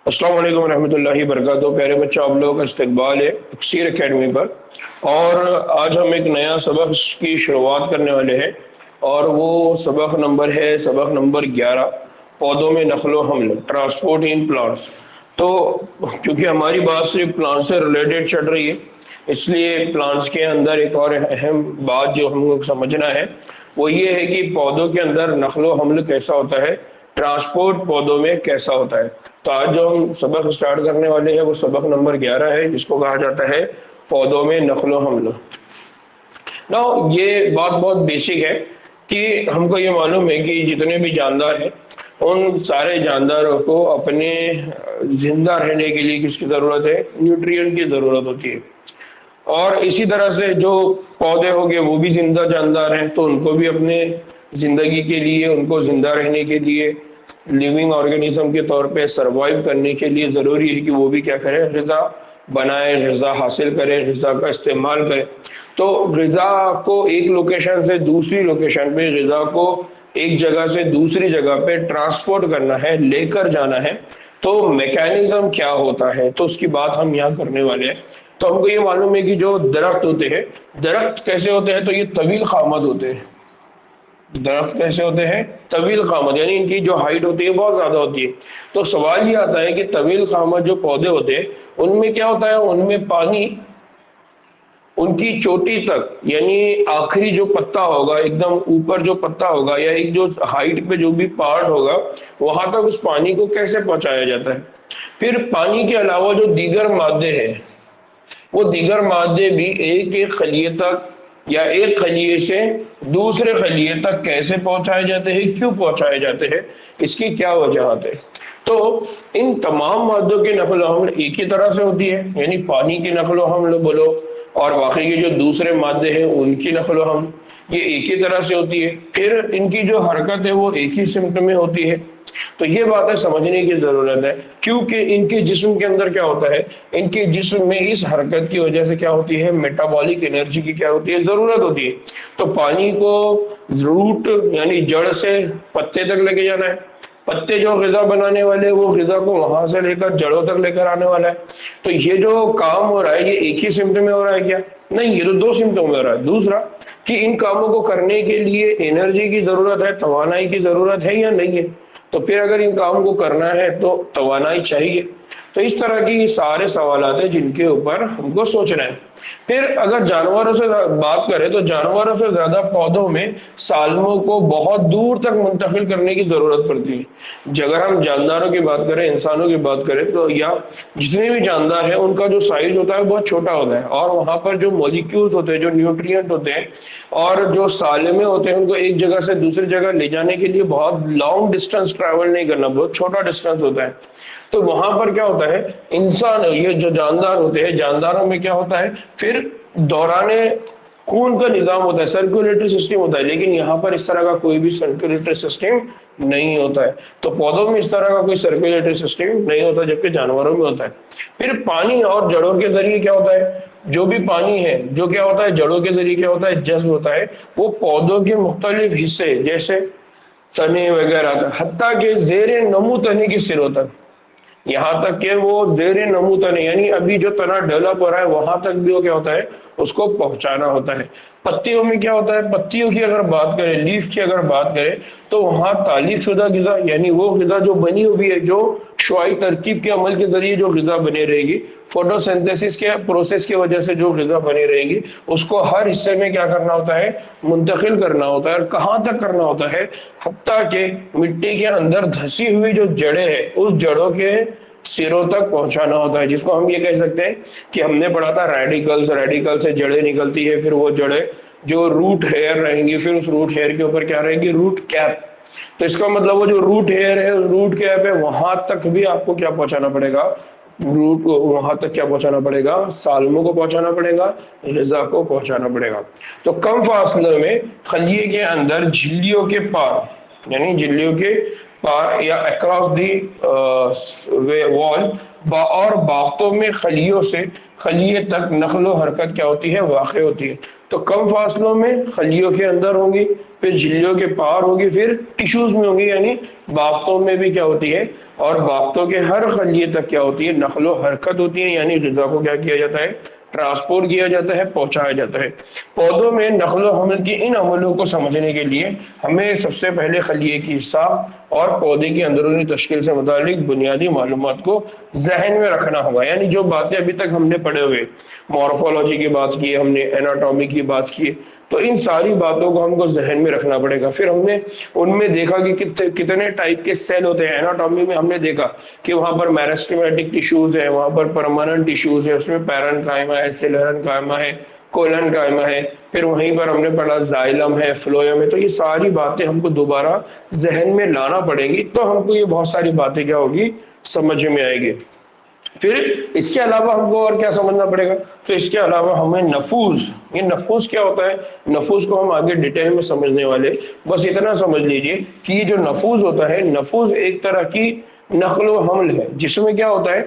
अस्सलाम वालेकुम रहमतुल्लाहि वबरकातुहू। प्यारे बच्चों, आप लोगों का इस्तकबाल है इक्सीर एकेडमी पर। और आज हम एक नया सबक की शुरुआत करने वाले हैं और वो सबक नंबर 11, पौधों में नस्लो हमल, ट्रांसपोर्ट इन प्लांट्स। तो क्योंकि हमारी बात सिर्फ प्लांट से रिलेटेड चल रही है, इसलिए प्लांट्स के अंदर एक और अहम बात जो हमको समझना है वो ये है कि पौधों के अंदर नस्लो हमल कैसा होता है, ट्रांसपोर्ट पौधों में कैसा होता है। तो आज जो हम सबक स्टार्ट करने वाले हैं वो सबक नंबर 11 है, जिसको कहा जाता है पौधों में नस्लो हमल। ना ये बात बहुत बेसिक है कि हमको ये मालूम है कि जितने भी जानदार हैं उन सारे जानदारों को अपने जिंदा रहने के लिए किसकी ज़रूरत है, न्यूट्रिएंट की ज़रूरत होती है। और इसी तरह से जो पौधे हो गए वो भी जिंदा जानदार हैं, तो उनको भी अपने जिंदगी के लिए, उनको जिंदा रहने के लिए, लिविंग ऑर्गेनिज्म के तौर पे सरवाइव करने के लिए ज़रूरी है कि वो भी क्या करें, ग़िज़ा बनाए, ग़िज़ा हासिल करें, ग़िज़ा का इस्तेमाल करें। तो ग़िज़ा को एक लोकेशन से दूसरी लोकेशन पे, ग़िज़ा को एक जगह से दूसरी जगह पे ट्रांसपोर्ट करना है, लेकर जाना है, तो मैकेनिज्म क्या होता है, तो उसकी बात हम यहाँ करने वाले हैं। तो हमको ये मालूम है कि जो दरख्त होते हैं, दरख्त कैसे होते हैं, तो ये तवील खामद होते हैं। दरख्त कैसे होते हैं, तवील खामद, यानी इनकी जो हाइट होती है बहुत ज्यादा होती है। तो सवाल ये आता है कि तवील खामद जो पौधे होते हैं उनमें क्या होता है, उनमें पानी उनकी चोटी तक, यानी आखिरी जो पत्ता होगा, एकदम ऊपर जो पत्ता होगा या एक जो हाइट पे जो भी पार्ट होगा, वहां तक उस पानी को कैसे पहुंचाया जाता है। फिर पानी के अलावा जो दीगर मादे हैं, वो दीगर मादे भी एक एक खलिए तक या एक खलिए से दूसरे खलिए तक कैसे पहुंचाए जाते हैं, क्यों पहुंचाए जाते हैं, इसकी क्या वजह है। तो इन तमाम मादों की नकलो हमल एक ही तरह से होती है, यानी पानी की नकलो हमल बोलो और बाकी के जो दूसरे मादे हैं उनकी नकलो हमल ये एक ही तरह से होती है। फिर इनकी जो हरकत है वो एक ही सिम्ट में होती है। तो ये बातें समझने की जरूरत है, क्योंकि इनके जिस्म के अंदर क्या होता है, इनके जिस्म में इस हरकत की वजह से क्या होती है, मेटाबॉलिक एनर्जी की क्या होती है, जरूरत होती है। तो पानी को रूट यानी जड़ से पत्ते तक लेके जाना है, पत्ते जो ग़िज़ा बनाने वाले वो ग़िज़ा को वहां से लेकर जड़ों तक लेकर आने वाला है। तो ये जो काम हो रहा है ये एक ही सिम्ट में हो रहा है क्या, नहीं, ये तो दो सिम्टों में हो रहा है। दूसरा कि इन कामों को करने के लिए एनर्जी की जरूरत है, तवानाई की जरूरत है या नहीं है। तो फिर अगर इन काम को करना है तो तवानाई चाहिए। तो इस तरह की सारे सवालात हैं जिनके ऊपर हमको सोचना है। फिर अगर जानवरों से बात करें तो जानवरों से ज्यादा पौधों में साल्मों को बहुत दूर तक मुंतकिल करने की जरूरत पड़ती है। अगर हम जानदारों की बात करें, इंसानों की बात करें, तो या जितने भी जानदार हैं उनका जो साइज होता है बहुत छोटा होता है, और वहां पर जो मॉलिक्यूल्स होते हैं, जो न्यूट्रिएंट होते हैं और जो सालमे होते हैं, उनको एक जगह से दूसरी जगह ले जाने के लिए बहुत लॉन्ग डिस्टेंस ट्रैवल नहीं करना, बहुत छोटा डिस्टेंस होता है। तो वहां पर क्या होता है, इंसान, ये जो जानदार होते हैं, जानदारों में क्या होता है, फिर दौराने खून का निजाम होता है, सर्कुलेटरी सिस्टम होता है, लेकिन यहाँ पर इस तरह का कोई भी सर्कुलेटरी सिस्टम नहीं होता है। तो पौधों में इस तरह का कोई सर्कुलेटरी सिस्टम नहीं होता, जबकि जानवरों में होता है। फिर पानी और जड़ों के जरिए क्या होता है, जो भी पानी है जो क्या होता है, जड़ों के जरिए क्या होता है, जज्ब होता है। वो पौधों के मुख्तलिफ हिस्से जैसे तने वगैरह, हत्ता के जेर नमू तने की सिरों तक, यहाँ तक कि वो जेर नमू तने यानी अभी जो तना डेवलप हो रहा है वहां तक भी वो क्या होता है, उसको पहुंचाना होता है। पत्तियों में क्या होता है, पत्तियों की अगर बात करें, लीफ की अगर बात करें, तो वहां तालीफ शुदा ग़िज़ा यानी वो ग़िज़ा जो बनी हुई है, जो शुआई तरकीब के अमल के जरिए जो ग़िज़ा बनी रहेगी, फोटोसिंथेसिस के प्रोसेस की वजह से जो ग़िज़ा बनी रहेगी, उसको हर हिस्से में क्या करना होता है, मुंतकिल करना होता है। और कहाँ तक करना होता है, हत्ता के मिट्टी के अंदर धसी हुई जो जड़ें हैं उस जड़ों के सिरों तक पहुंचाना होता है, जिसको हम ये कह सकते हैं कि हमने पढ़ा था रेडिकल्स, रेडिकल से जड़ें निकलती है, फिर वो जड़ें जो रूट हेयर रहेंगी, फिर उस रूट हेयर के ऊपर क्या रहेगी, रूट कैप। तो इसका मतलब वो जो रूट हेयर है, रूट कैप है, वहां तक भी आपको क्या पहुंचाना पड़ेगा, रूट वहां तक क्या पहुंचाना पड़ेगा, साल्मों को पहुंचाना पड़ेगा, ग़िज़ा को पहुंचाना पड़ेगा। तो कम फासले में खलिए के अंदर झिल्लियों के पार यानी झिल्लियों के पार या अक्रॉस दी वॉल, और बाफ्तों में खलियों से खलिए तक नकलो हरकत क्या होती है, वाक़ होती है। तो कम फासलों में खलियों के अंदर होंगी, फिर झिल्लियों के पार होगी, फिर टिश्यूज में होगी, यानी बाफ्तों में भी क्या होती है, और बाफ्तों के हर खलिए तक क्या होती है, नकलो हरकत होती है, यानी ग़िज़ा को क्या किया जाता है, ट्रांसपोर्ट किया जाता है, पहुंचाया जाता है। पौधों में नक़्ल हमल की इन अमलों को समझने के लिए हमें सबसे पहले खलिए की हिस्सा और पौधे की अंदरूनी तश्कील से मुतालिक बुनियादी मालूमात को जहन में रखना होगा। यानी जो बातें अभी तक हमने पढ़े हुए, मॉर्फोलॉजी की बात की, हमने एनाटॉमी की बात की, तो इन सारी बातों को हमको जहन में रखना पड़ेगा। फिर हमने उनमें देखा कि कितने टाइप के सेल होते हैं। एनाटॉमी में हमने देखा कि वहां पर मेरिस्टेमेटिक टिश्यूज है, वहां पर परमानेंट टिश्यूज है, उसमें पैरेन्काइमा है, सेलेरेन्काइमा है, कोलेनकाइमा है। फिर वहीं पर हमने पढ़ा जाइलम है, फ्लोएम है। तो ये सारी बातें हमको दोबारा जहन में लाना पड़ेंगी, तो हमको ये बहुत सारी बातें क्या होगी, समझ में आएगी। फिर इसके अलावा हमको और क्या समझना पड़ेगा, तो इसके अलावा हमें नफूज, ये नफूज क्या होता है, नफूज को हम आगे डिटेल में समझने वाले, बस इतना समझ लीजिए कि ये जो नफूज होता है, नफूज एक तरह की नकलो हमल है, जिसमें क्या होता है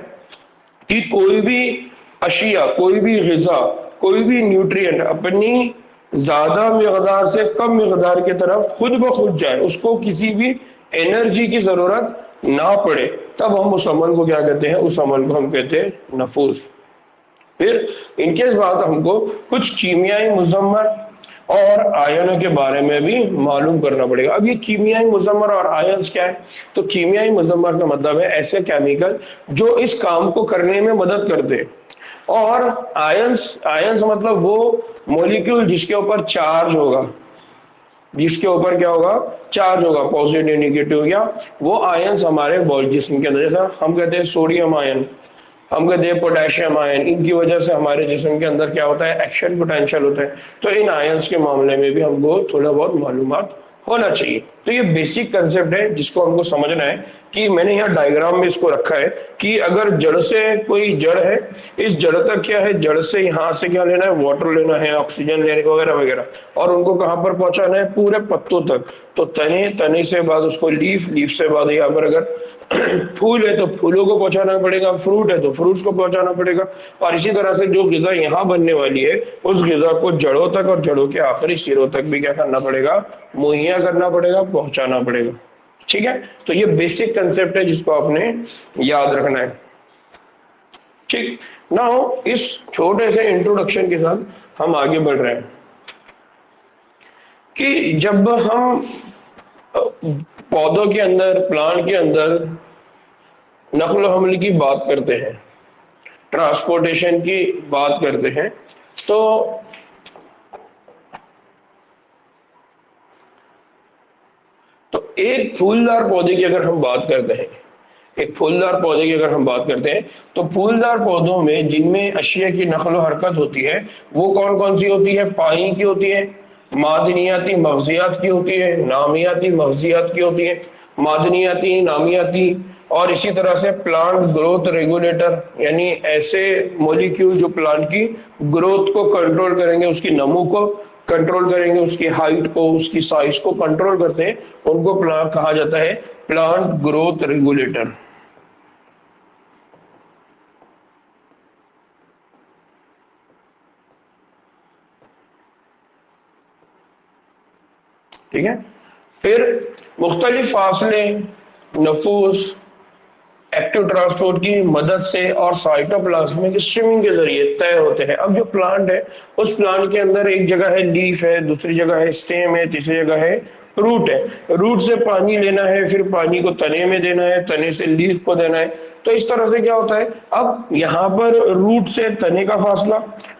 कि कोई भी अशिया, कोई भी ग़िज़ा, कोई भी न्यूट्रिएंट अपनी ज्यादा मिकदार से कम मिकदार की तरफ खुद ब खुद जाए, उसको किसी भी एनर्जी की जरूरत ना पड़े, तब हम उस अमल को क्या कहते हैं, उस अमल को हम कहते हैं नफूज। फिर इनके बाद हमको कुछ कीमियाई मुज़म्मर और आयनों के बारे में भी मालूम करना पड़ेगा। अब ये कीमियाई मुज़म्मर और आयन्स क्या है, तो कीमियाई मुज़म्मर का मतलब है ऐसे केमिकल जो इस काम को करने में मदद करते हैं, और आयन्स, आयन्स मतलब वो मॉलिक्यूल जिसके ऊपर चार्ज होगा, जिसके ऊपर क्या होगा, चार्ज होगा, पॉजिटिव नेगेटिव, या वो आयन्स हमारे जिस्म के अंदर, जैसा हम कहते हैं सोडियम आयन, हम कहते हैं पोटेशियम आयन, इनकी वजह से हमारे जिस्म के अंदर क्या होता है, एक्शन पोटेंशियल होता है। तो इन आयन्स के मामले में भी हमको थोड़ा बहुत मालूमात होना चाहिए। तो ये बेसिक कंसेप्ट है जिसको हमको समझना है, कि मैंने यहाँ डायग्राम में इसको रखा है कि अगर जड़ से कोई जड़ है, इस जड़ तक क्या है, जड़ से यहाँ से क्या लेना है, वाटर लेना है, ऑक्सीजन लेने वगैरह वगैरह, और उनको कहाँ पर पहुंचाना है, पूरे पत्तों तक। तो तने, तने से बाद उसको लीफ, लीफ से बाद यहाँ पर अगर फूल है तो फूलों को पहुंचाना पड़ेगा, फ्रूट है तो फ्रूट्स को पहुंचाना पड़ेगा, और इसी तरह से जो ग़िज़ा यहाँ बनने वाली है उस ग़िज़ा को जड़ों तक और जड़ों के आखिरी सिरों तक भी क्या करना पड़ेगा, मुहैया करना पड़ेगा, पहुंचाना पड़ेगा। ठीक है, तो ये बेसिक कंसेप्ट है जिसको आपने याद रखना है। ठीक, नाउ इस छोटे से इंट्रोडक्शन के साथ हम आगे बढ़ रहे हैं कि जब हम पौधों के अंदर, प्लांट के अंदर नक़्ल हमल की बात करते हैं, ट्रांसपोर्टेशन की बात करते हैं, तो एक फूलदार पौधे की अगर हम बात करते हैं, एक फूलदार पौधे की अगर हम बात करते हैं, तो फूलदार पौधों में जिनमें अशिया की नक़्ल हरकत होती है वो कौन कौन सी होती है, पानी की होती है, मादनियाती मग़ज़ियात की होती है, नामियाती मग़ज़ियात की होती है, मादनियाती, नामियाती, और इसी तरह से प्लांट ग्रोथ रेगुलेटर, यानी ऐसे मॉलिक्यूल जो प्लांट की ग्रोथ को कंट्रोल करेंगे, उसकी नमो को कंट्रोल करेंगे, उसकी हाइट को, उसकी साइज को कंट्रोल करते हैं, उनको प्लांट कहा जाता है प्लांट ग्रोथ रेगुलेटर। ठीक है, फिर मुख्तलिफ फासले नफूस एक्टिव ट्रांसपोर्ट की मदद से और साइटोप्लाज्मिक स्ट्रीमिंग के जरिए तय होते हैं। अब जो प्लांट है, उस प्लांट के अंदर एक जगह है लीफ है, दूसरी जगह है स्टेम है, तीसरी जगह है रूट है। रूट से पानी लेना है, फिर पानी को तने में देना है, तने से लीफ को देना है। तो इस तरह से क्या होता है, अब यहाँ पर रूट से तने का फासला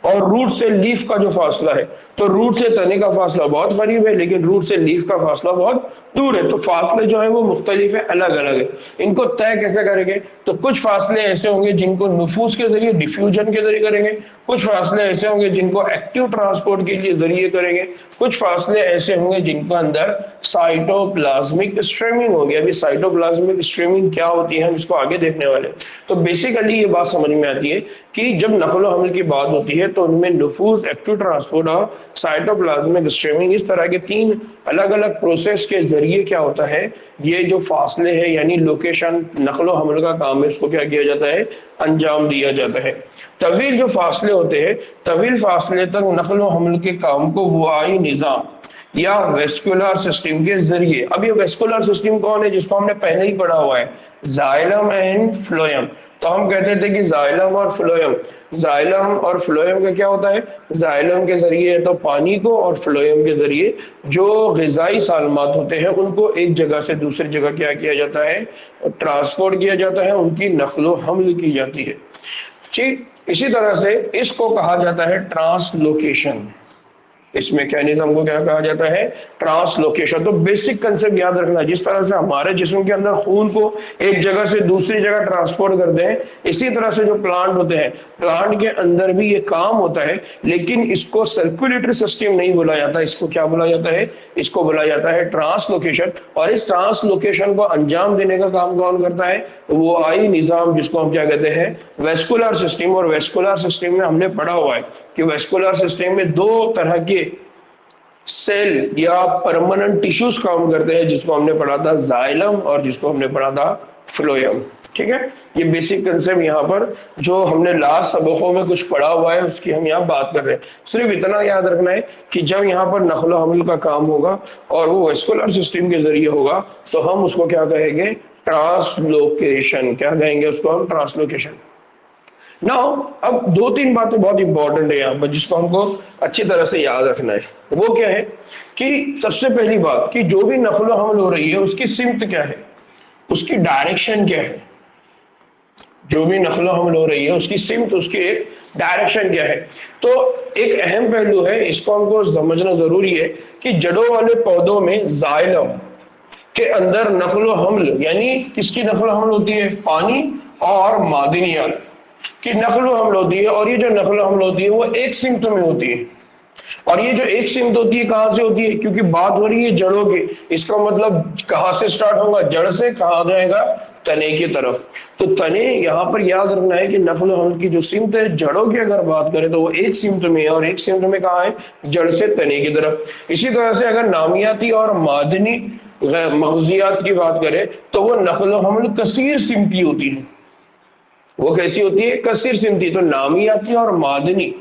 और रूट से लीफ का जो फासला है, तो रूट से तने का फासला बहुत करीब है, लेकिन रूट से लीफ का फासला बहुत दूर है। तो फासले जो है वो मुख्तलिफ है, अलग अलग है। इनको तय कैसे करेंगे, तो कुछ फासले ऐसे होंगे जिनको नुफूस के जरिए, डिफ्यूजन के जरिए करेंगे, कुछ फासले ऐसे होंगे जिनको एक्टिव ट्रांसपोर्ट के लिए जरिए करेंगे, कुछ फासले ऐसे होंगे जिनके अंदर साइटोप्लाज्मिक स्ट्रीमिंग होगी। अभी साइटोप्लाज्मिक स्ट्रीमिंग क्या होती है हम इसको आगे देखने वाले। तो बेसिकली ये बात समझ में आती है कि जब नक़्ल हम्ल की बात होती है ہے तो उनमें नफूज, एक्टिव ट्रांसपोर्ट और साइटोप्लाज्मिक स्ट्रीमिंग, इस तरह के 3 अलग अलग प्रोसेस के जरिए क्या होता है, ये जो फासले है यानी लोकेशन, नकलो हमल का काम है, इसको क्या किया जाता है, अंजाम दिया जाता है। तवील जो फासले होते हैं, तवील फासले तक नकलो हमल के काम को बुआई निज़ाम या वेस्कुलर सिस्टम के जरिए, अब ये वेस्कुलर सिस्टम कौन है, जिसको हमने पहले ही पढ़ा हुआ है, जाइलम एंड फ्लोएम। तो हम कहते थे कि जाइलम और फ्लोएम, जाइलम और फ्लोएम का क्या होता है, जाइलम के जरिए तो पानी को और फ्लोएम के जरिए जो ग़िज़ाई सालमात होते हैं उनको एक जगह से दूसरी जगह क्या किया जाता है, ट्रांसपोर्ट किया जाता है, उनकी नकलो हमल की जाती है। ठीक इसी तरह से इसको कहा जाता है ट्रांसलोकेशन। इस मैकेनिज्म को क्या कहा जाता है, ट्रांसलोकेशन। तो बेसिक कंसेप्ट याद रखना, जिस तरह से हमारे जिस्म के अंदर खून को एक जगह से दूसरी जगह ट्रांसपोर्ट करते हैं, इसी तरह से जो प्लांट होते हैं, प्लांट के अंदर भी ये काम होता है, लेकिन इसको सर्कुलेटरी सिस्टम नहीं बोला जाता, इसको क्या बोला जाता है, इसको बोला जाता है ट्रांसलोकेशन। और इस ट्रांसलोकेशन को अंजाम देने का काम कौन करता है, वो आई निज़ाम, जिसको हम क्या कहते हैं, वेस्कुलर सिस्टम। और वेस्कुलर सिस्टम में हमने पढ़ा हुआ है कि वेस्कुलर सिस्टम में 2 तरह के सेल या परमानेंट टिश्यूज काम करते हैं, जिसको हमने पढ़ा था जाइलम और जिसको हमने पढ़ा था फ्लोएम। ठीक है, ये बेसिक कंसेप्ट यहाँ पर जो हमने लास्ट सबकों में कुछ पढ़ा हुआ है उसकी हम यहाँ बात कर रहे हैं। सिर्फ इतना याद रखना है कि जब यहाँ पर नकलो हमल का काम होगा और वो वेस्कुलर सिस्टम के जरिए होगा तो हम उसको क्या कहेंगे, ट्रांसलोकेशन। क्या कहेंगे उसको हम, ट्रांसलोकेशन। नाउ अब 2-3 बातें बहुत इंपॉर्टेंट है यहाँ पर जिसको हमको अच्छी तरह से याद रखना है। वो क्या है कि सबसे पहली बात कि जो भी नकलो हमल हो रही है उसकी सिमत क्या है, उसकी डायरेक्शन क्या है। जो भी नकलो हमल हो रही है उसकी सिमत, उसकी एक डायरेक्शन क्या है। तो एक अहम पहलू है, इसको हमको समझना जरूरी है कि जड़ों वाले पौधों में जाइलम के अंदर नकलो हमल यानी किसकी नकलो हमल होती है, पानी और मादनियात की नकलो हमल होती है। और ये जो नकलो हमल होती है वो एक सिमत में होती है। और ये जो एक सिमत होती है कहां से होती है, क्योंकि बात हो रही है जड़ों की, इसका मतलब कहां से स्टार्ट होगा, जड़ से कहां जाएगा, तने की तरफ। तो तने यहाँ पर याद रखना है कि नकलो हमल की जो सिमत है जड़ों की अगर बात करें तो वो एक सिमत में है, और एक सिमत में कहाँ है, जड़ से तने की तरफ। इसी तरह से अगर नामियाती और मादनी मगजियात की बात करें तो वो नकलो हमल कसीर सिमती होती है। वो कैसी होती है, कसीर सिमती। तो नामियाती और मादनी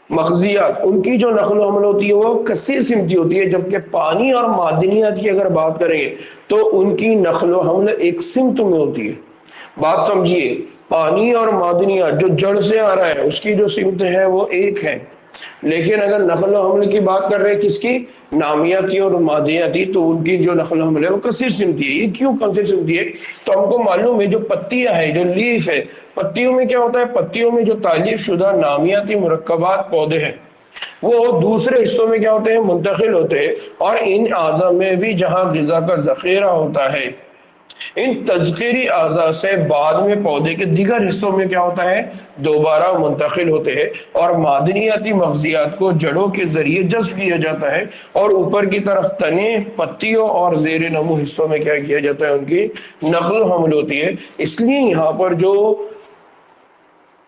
मगजियात उनकी जो नकल अमल होती है वो कसीर सिमती होती है, जबकि पानी और मादनियात की अगर बात करेंगे तो उनकी नकल अमल एक सिमत में होती है। बात समझिए, पानी और मादनियात जो जड़ से आ रहा है उसकी जो सिमत है वो एक है, लेकिन अगर नकल हमल की बात कर रहे हैं किसकी, नामियाती और मादियाती, तो उनकी जो नकल हमल है वो कसीर सिमती है। ये क्यों कसीर सिमती है, तो हमको मालूम है जो पत्तियां है, जो लीफ है, पत्तियों में क्या होता है, पत्तियों में जो तालीफ शुदा नामियाती मुरक्कबात पौधे हैं वो दूसरे हिस्सों में क्या होते हैं, मुंतकिल होते हैं। और इन आज़ा में भी जहां ग़िज़ा का ज़ख़ीरा होता है, इन तज़कीरी आज़ा से बाद में पौधे के दीगर हिस्सों में क्या होता है, दोबारा मुंतकिल होते हैं और मादनियाती मग़ज़ियात को जड़ों के जरिए जज़्ब किया जाता है और ऊपर की तरफ तने, पत्तियों और ज़ेर नमू हिस्सों में क्या किया जाता है, उनकी नक़्ल हमल होती है। इसलिए यहाँ पर जो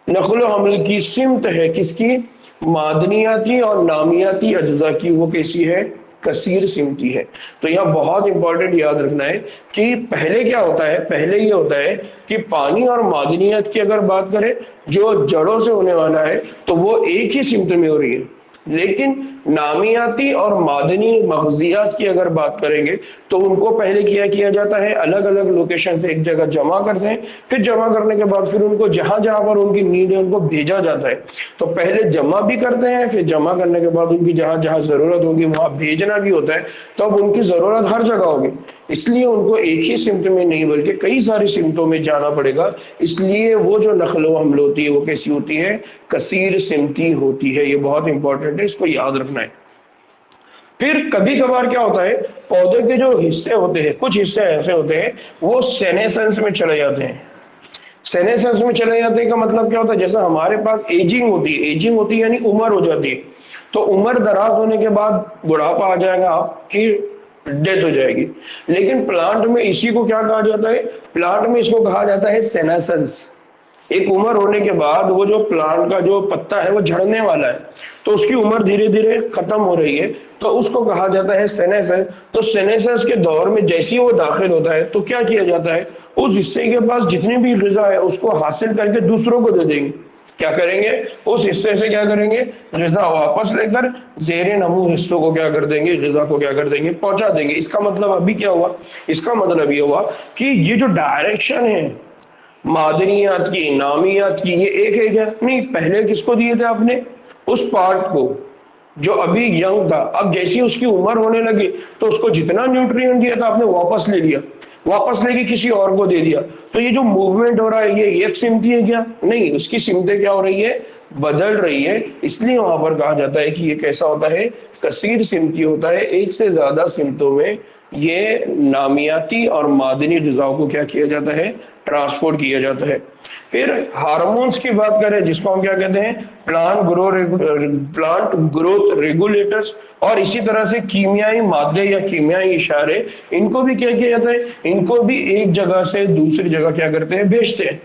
नक़्ल हमल की सिमत है किसकी, मादनियाती और नामियाती अज्जा की, वो कैसी है, कसीर सिमती है। तो यह बहुत इंपॉर्टेंट याद रखना है कि पहले क्या होता है, पहले ये होता है कि पानी और मादनियात की अगर बात करें जो जड़ों से होने वाला है तो वो एक ही सिमत में हो रही है, लेकिन नामियाती और मादनी मग़ज़ियात की अगर बात करेंगे तो उनको पहले किया जाता है, अलग अलग लोकेशन से एक जगह जमा करते हैं, फिर जमा करने के बाद फिर उनको जहां जहां पर उनकी नीड है उनको भेजा जाता है। तो पहले जमा भी करते हैं, फिर जमा करने के बाद उनकी जहां जहां जरूरत होगी वहां भेजना भी होता है। तो अब उनकी जरूरत हर जगह होगी, इसलिए उनको एक ही सिमत में नहीं बल्कि कई सारी सिमतों में जाना पड़ेगा। इसलिए वो जो नक़्ल हमल होती है वो कैसी होती है, कसीर सिमती होती है। ये बहुत इंपॉर्टेंट है, इसको याद रखना है। फिर कभी कभार क्या होता है, पौधे के जो हिस्से होते हैं, कुछ हिस्से ऐसे होते हैं वो सेनेसेंस में चले जाते हैं। सेनेसेंस में चले जाते हैं का मतलब क्या होता है, जैसे हमारे पास एजिंग होती है, एजिंग होती है यानी उम्र हो जाती है, तो उम्र दराज होने के बाद बुढ़ापा आ जाएगा, आपकी डेथ हो जाएगी। लेकिन प्लांट में इसी को क्या कहा जाता है, प्लांट में इसको कहा जाता है सेनेसेंस। ایک عمر ہونے کے بعد وہ جو پلانٹ کا جو پتا ہے وہ جھڑنے والا ہے، تو اس کی عمر دھیرے دھیرے ختم ہو رہی ہے، تو اس کو کہا جاتا ہے سینیسس۔ تو سینیسس کے دور میں جیسے ہی وہ داخل ہوتا ہے تو کیا کیا جاتا ہے، اس حصے کے پاس جتنی بھی غذا ہے اس کو حاصل کر کے دوسروں کو دے دیں گے۔ کیا کریں گے، اس حصے سے کیا کریں گے، غذا واپس لے کر زیر نمو حصوں کو کیا کر دیں گے، غذا کو کیا کر دیں گے، پہنچا دیں گے۔ اس کا مطلب ابھی کیا ہوا، اس کا مطلب یہ ہوا کہ یہ جو ڈائریکشن ہے معدنیات کی، نامیات کی، یہ ایک ہے کیا؟ نہیں، پہلے کس کو دیے تھے آپ نے، اس پارٹ کو جو ابھی ینگ تھا، اب جیسی اس کی عمر ہونے لگی تو اس کو جتنا نیوٹرین دیا تھا آپ نے واپس لے لیا، واپس لے کے کسی اور کو دے دیا۔ تو یہ جو موومنٹ ہو رہا ہے یہ ایک سمتی ہے کیا؟ نہیں، اس کی سمتیں کیا ہو رہی ہے، بدل رہی ہے۔ اس لیے وہاں پر کہا جاتا ہے کہ یہ کیسا ہوتا ہے، کثیر سمتی ہوتا ہے۔ ایک سے زیادہ سمتوں میں یہ نامیاتی اور معدنی غذاؤں کو کیا کیا جاتا ہے، ٹرانسپورٹ کیا جاتا ہے۔ پھر ہارمونز کی بات کریں جس کو ہم کیا کہتے ہیں، پلانٹ گروتھ ریگولیٹرز، اور اسی طرح سے کیمیائی مادے یا کیمیائی اشارے، ان کو بھی کیا کیا جاتا ہے، ان کو بھی ایک جگہ سے دوسری جگہ کیا کرتے ہیں، بھیجتے ہیں۔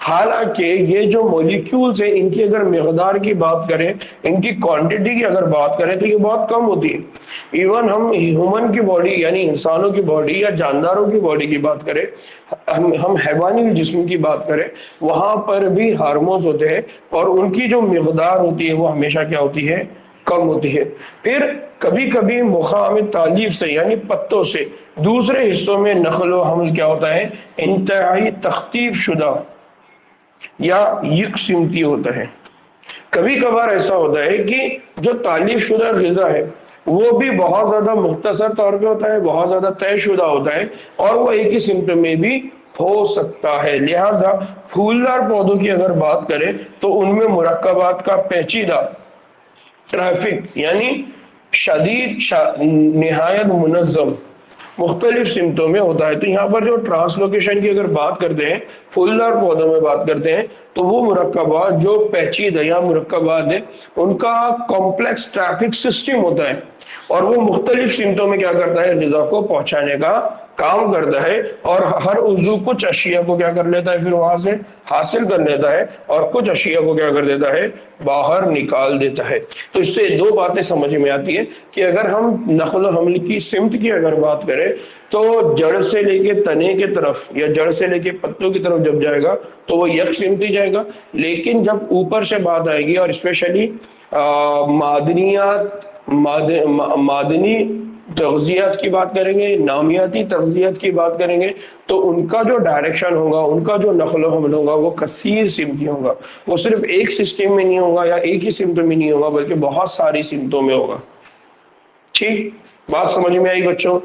حالانکہ یہ جو مولیکیولز ہیں ان کی اگر مقدار کی بات کریں، ان کی کوانٹٹی کی اگر بات کریں تو یہ بہت کم ہوتی ہے۔ ایون ہم ہیومن کی باڈی یعنی انسانوں کی باڈی یا جانداروں کی باڈی کی بات کریں، ہم حیوانی جسم کی بات کریں، وہاں پر بھی ہارمونز ہوتے ہیں اور ان کی جو مقدار ہوتی ہے وہ ہمیشہ کیا ہوتی ہے، کم ہوتی ہے۔ پھر کبھی کبھی مقام تالیف سے یعنی پتوں سے دوسرے حصوں میں نقل و حمل کیا ہوتا ہے، انتہائی تختیف شدہ یا یک سمتی ہوتا ہے۔ کبھی کبھار ایسا ہوتا ہے کہ جو تالیف شدہ غذا ہے وہ بھی بہت زیادہ مختصر طور پہ ہوتا ہے، بہت زیادہ طے شدہ ہوتا ہے، اور وہ ایک ہی سمت میں بھی ہو سکتا ہے۔ لہذا پھولدار پودوں کی اگر بات کریں تو ان میں مرکبات کا پیچیدہ ٹریفک یعنی نہایت منظم مختلف سمتوں میں ہوتا ہے۔ تو یہاں پر جو ٹرانسلوکیشن کی اگر بات کرتے ہیں، پھولدار پودوں میں بات کرتے ہیں، تو وہ مرکبات جو پیچیدہ یا مرکبات ہیں ان کا کمپلیکس ٹریفک سسٹم ہوتا ہے، اور وہ مختلف سمتوں میں کیا کرتا ہے، غذا کو پہنچانے کا کام کرتا ہے، اور ہر عضو کچھ اشیاء کو کیا کر لیتا ہے، پھر وہاں سے حاصل کر لیتا ہے، اور کچھ اشیاء کو کیا کر دیتا ہے، باہر نکال دیتا ہے۔ تو اس سے دو باتیں سمجھ میں آتی ہے کہ اگر ہم نقل و حمل کی سمت کی اگر بات کریں تو جڑ سے لے کے تنے کی طرف یا جڑ سے لے کے پتوں کی طرف جب جائے گا تو وہ یک سمتی جائے گا، لیکن جب اوپر سے بات آئے گی اور اسپیشلی معدنی تغذیات کی بات کریں گے، نامیاتی تغذیات کی بات کریں گے، تو ان کا جو ڈائریکشن ہوگا، ان کا جو نقل و حمل ہوگا وہ کثیر سمتی ہوگا۔ وہ صرف ایک سسٹم میں نہیں ہوگا یا ایک ہی سمت میں نہیں ہوگا، بلکہ بہت ساری سمتوں میں ہوگا۔ ٹھیک، بات سمجھ میں آئی بچوں؟